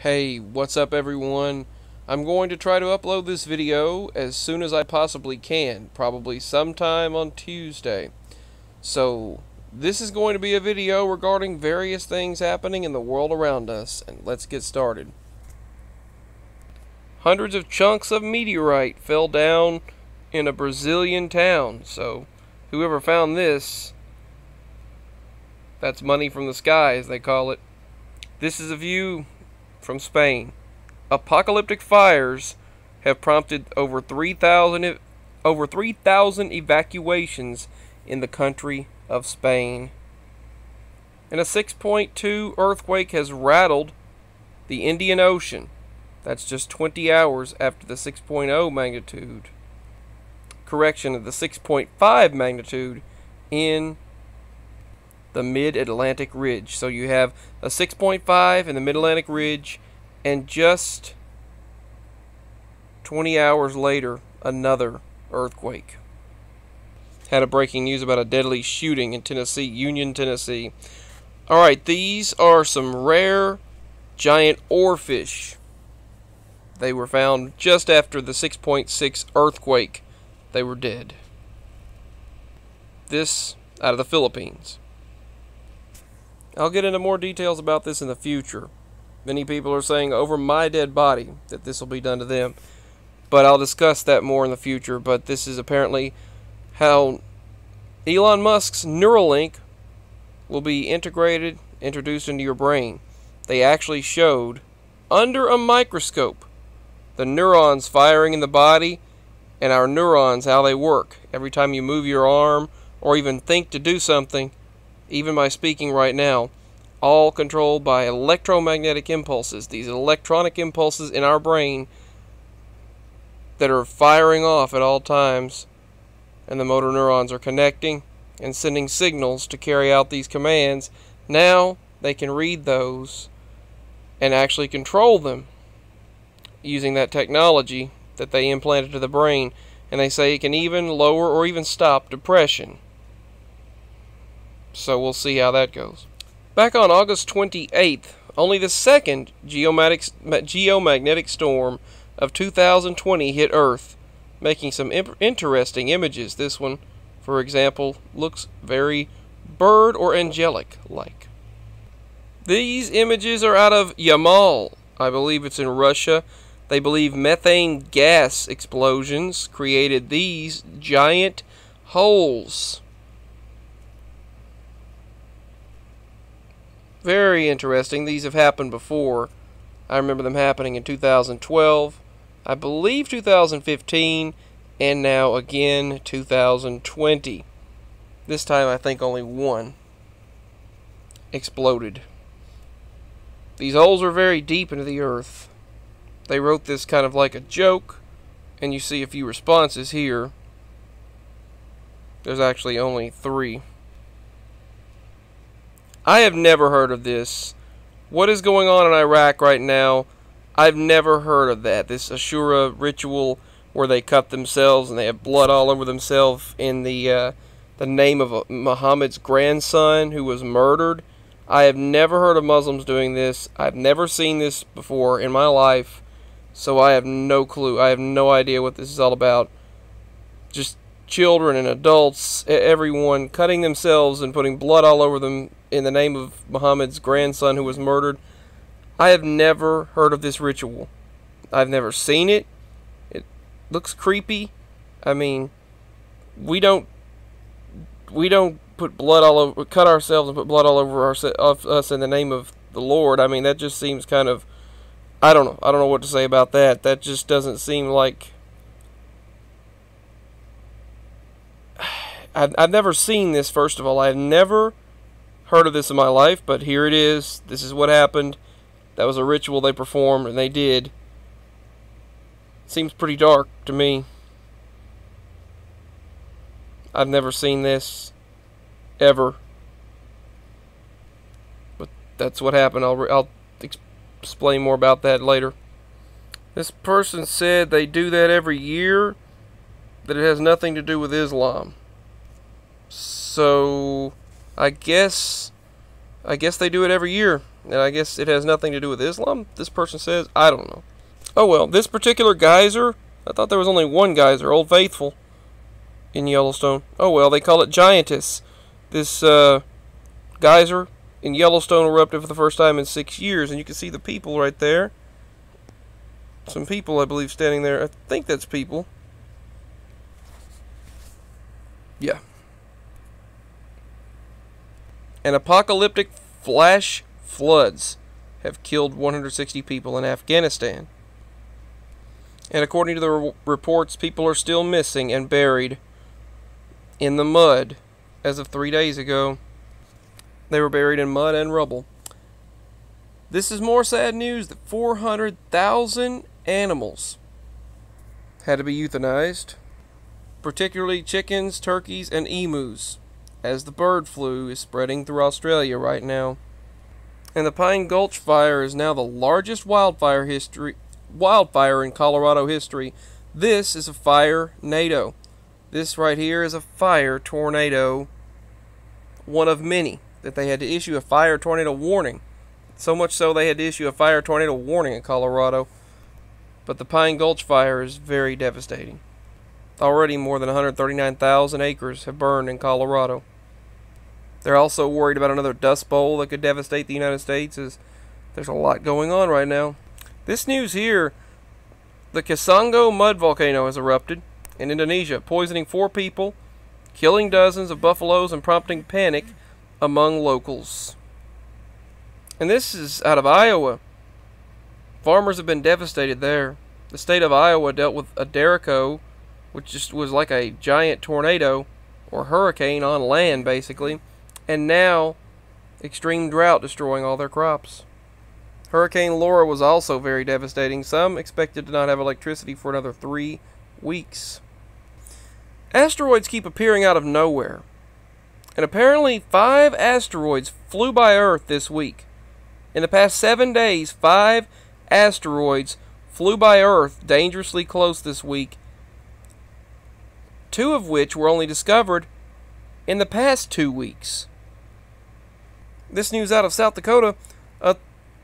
Hey, what's up everyone? I'm going to try to upload this video as soon as I possibly can, probably sometime on Tuesday. So, this is going to be a video regarding various things happening in the world around us, and let's get started. Hundreds of chunks of meteorite fell down in a Brazilian town, so whoever found this, that's money from the sky, as they call it. This is a view from Spain. Apocalyptic fires have prompted over 3,000 evacuations in the country of Spain. And a 6.2 earthquake has rattled the Indian Ocean. That's just 20 hours after the 6.0 magnitude. Correction, of the 6.5 magnitude in the Mid-Atlantic Ridge. So you have a 6.5 in the Mid-Atlantic Ridge, and just 20 hours later, another earthquake. Had a breaking news about a deadly shooting in Tennessee, Union, Tennessee. Alright, these are some rare giant oarfish. They were found just after the 6.6 earthquake. They were dead. This out of the Philippines. I'll get into more details about this in the future. Many people are saying over my dead body that this will be done to them. But I'll discuss that more in the future. But this is apparently how Elon Musk's Neuralink will be introduced into your brain. They actually showed, under a microscope, the neurons firing in the body and our neurons, how they work. Every time you move your arm or even think to do something, even by speaking right now, all controlled by electromagnetic impulses, these electronic impulses in our brain that are firing off at all times, and the motor neurons are connecting and sending signals to carry out these commands. Now they can read those and actually control them using that technology that they implanted to the brain, and they say it can even lower or even stop depression. So we'll see how that goes. Back on August 28th, only the second geomagnetic storm of 2020 hit Earth, making some interesting images. This one, for example, looks very bird or angelic-like. These images are out of Yamal. I believe it's in Russia. They believe methane gas explosions created these giant holes. Very interesting. These have happened before. I remember them happening in 2012, I believe 2015, and now again 2020. This time I think only one exploded. These holes are very deep into the earth. They wrote this kind of like a joke, and you see a few responses here. There's actually only 3. I have never heard of this. What is going on in Iraq right now? I've never heard of that. This Ashura ritual where they cut themselves and they have blood all over themselves in the name of Muhammad's grandson who was murdered. I have never heard of Muslims doing this. I've never seen this before in my life. So I have no clue. I have no idea what this is all about. Just children and adults, everyone cutting themselves and putting blood all over them in the name of Muhammad's grandson who was murdered. I have never heard of this ritual. I've never seen it. It looks creepy. I mean, we don't put blood all over, cut ourselves and put blood all over us in the name of the Lord. I mean, that just seems kind of, I don't know. I don't know what to say about that. That just doesn't seem like, I've never seen this, first of all. I've never heard of this in my life, but here it is. This is what happened. That was a ritual they performed, and they did. Seems pretty dark to me. I've never seen this, ever. But that's what happened. I'll explain more about that later. This person said they do that every year, that it has nothing to do with Islam. So I guess they do it every year. And I guess it has nothing to do with Islam, this person says. I don't know. Oh well, this particular geyser, I thought there was only one geyser, Old Faithful, in Yellowstone. Oh well, they call it Giantess. This geyser in Yellowstone erupted for the first time in 6 years, and you can see the people right there. Some people, I believe, standing there. I think that's people. Yeah. And apocalyptic flash floods have killed 160 people in Afghanistan. And according to the reports, people are still missing and buried in the mud as of 3 days ago. They were buried in mud and rubble. This is more sad news that 400,000 animals had to be euthanized, particularly chickens, turkeys, and emus, as the bird flu is spreading through Australia right now. And the Pine Gulch fire is now the largest wildfire in Colorado history. This is a fire tornado. This right here is a fire tornado, one of many that they had to issue a fire tornado warning. So much so they had to issue a fire tornado warning in Colorado. But the Pine Gulch fire is very devastating. Already more than 139,000 acres have burned in Colorado. They're also worried about another dust bowl that could devastate the United States, as there's a lot going on right now. This news here, the Kasango mud volcano has erupted in Indonesia, poisoning 4 people, killing dozens of buffaloes, and prompting panic among locals. And this is out of Iowa. Farmers have been devastated there. The state of Iowa dealt with a derecho, which just was like a giant tornado or hurricane on land, basically. And now, extreme drought destroying all their crops. Hurricane Laura was also very devastating. Some expected to not have electricity for another 3 weeks. Asteroids keep appearing out of nowhere. And apparently 5 asteroids flew by Earth this week. In the past 7 days, 5 asteroids flew by Earth dangerously close this week. 2 of which were only discovered in the past 2 weeks. This news out of South Dakota, a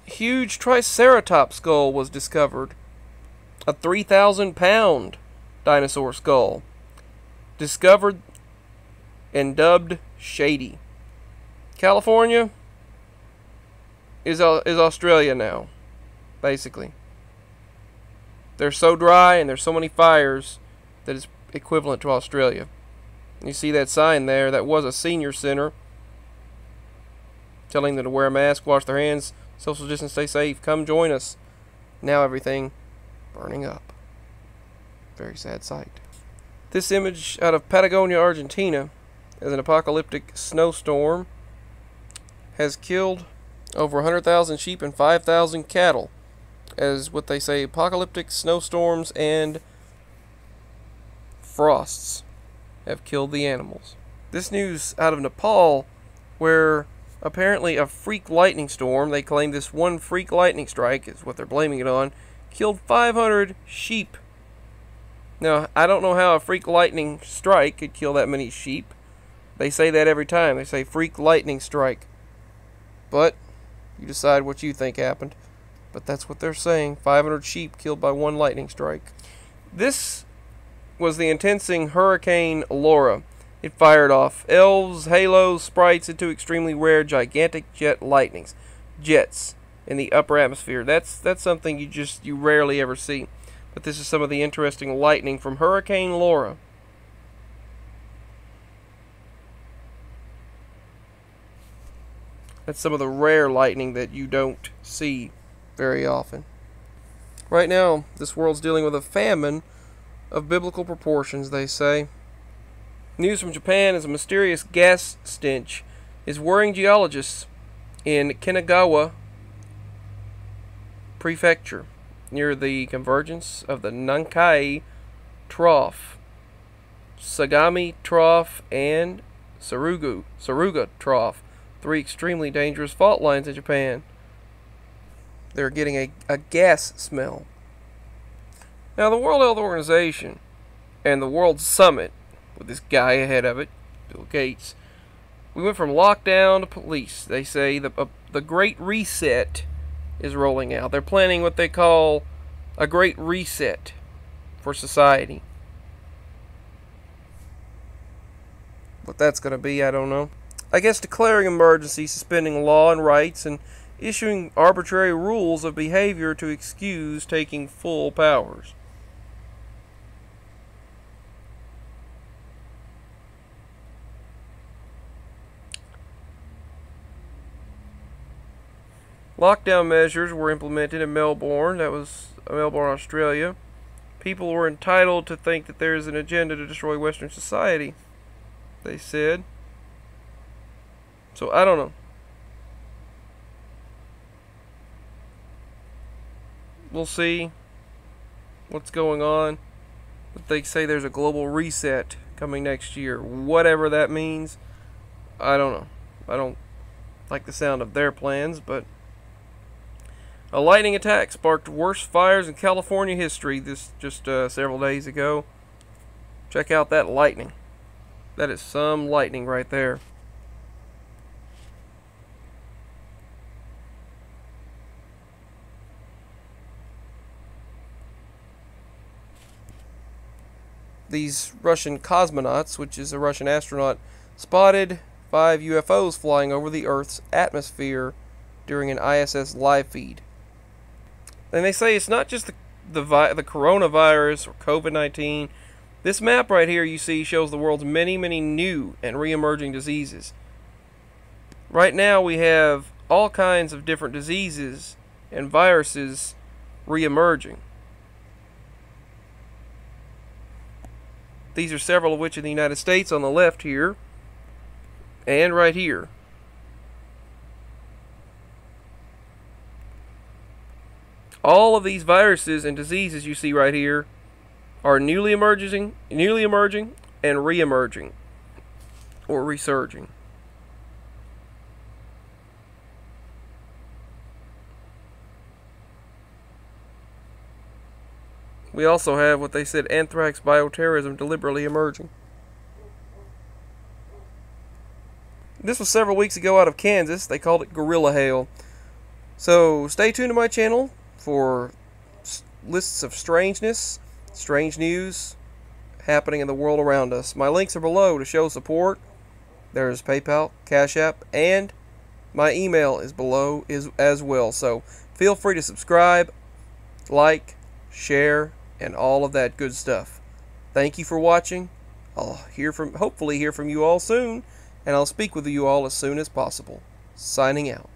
huge Triceratops skull was discovered. A 3,000-pound dinosaur skull. Discovered and dubbed Shady. California is Australia now, basically. They're so dry and there's so many fires that it's equivalent to Australia. You see that sign there, that was a senior center, telling them to wear a mask, wash their hands, social distance, stay safe, come join us. Now everything burning up. Very sad sight. This image out of Patagonia, Argentina, as an apocalyptic snowstorm has killed over 100,000 sheep and 5,000 cattle, as what they say apocalyptic snowstorms and frosts have killed the animals. This news out of Nepal, where apparently a freak lightning storm, they claim this one freak lightning strike is what they're blaming it on, killed 500 sheep. Now, I don't know how a freak lightning strike could kill that many sheep. They say that every time. They say freak lightning strike. But you decide what you think happened. But that's what they're saying. 500 sheep killed by one lightning strike. This was the intensing Hurricane Laura. It fired off elves, halos, sprites into extremely rare gigantic jet lightnings. Jets in the upper atmosphere. That's something you rarely ever see. But this is some of the interesting lightning from Hurricane Laura. That's some of the rare lightning that you don't see very often. Right now, this world's dealing with a famine of biblical proportions, they say. News from Japan is a mysterious gas stench is worrying geologists in Kanagawa Prefecture, near the convergence of the Nankai Trough, Sagami Trough, and Saruga Trough, 3 extremely dangerous fault lines in Japan. They're getting a gas smell. Now, the World Health Organization and the World Summit, with this guy ahead of it, Bill Gates, we went from lockdown to police. They say the the Great Reset is rolling out. They're planning what they call a Great Reset for society. What that's going to be, I don't know. I guess declaring emergency, suspending law and rights, and issuing arbitrary rules of behavior to excuse taking full powers. Lockdown measures were implemented in Melbourne. That was Melbourne, Australia. People were entitled to think that there is an agenda to destroy Western society, they said. So I don't know. We'll see what's going on. But they say there's a global reset coming next year. Whatever that means, I don't know. I don't like the sound of their plans, but a lightning attack sparked worst fires in California history this just several days ago. Check out that lightning. That is some lightning right there. These Russian cosmonauts, which is a Russian astronaut, spotted 5 UFOs flying over the Earth's atmosphere during an ISS live feed. And they say it's not just the coronavirus or COVID-19. This map right here you see shows the world's many, many new and re-emerging diseases. Right now we have all kinds of different diseases and viruses re-emerging. These are several of which in the United States on the left here, and right here. All of these viruses and diseases you see right here are newly emerging, and re-emerging, or resurging. We also have what they said anthrax bioterrorism deliberately emerging. This was several weeks ago out of Kansas. They called it gorilla hail. So stay tuned to my channel for lists of strangeness, strange news happening in the world around us. My links are below to show support. There's PayPal, Cash App, and my email is below as well. So feel free to subscribe, like, share, and all of that good stuff. Thank you for watching. I'll hopefully hear from you all soon, and I'll speak with you all as soon as possible. Signing out.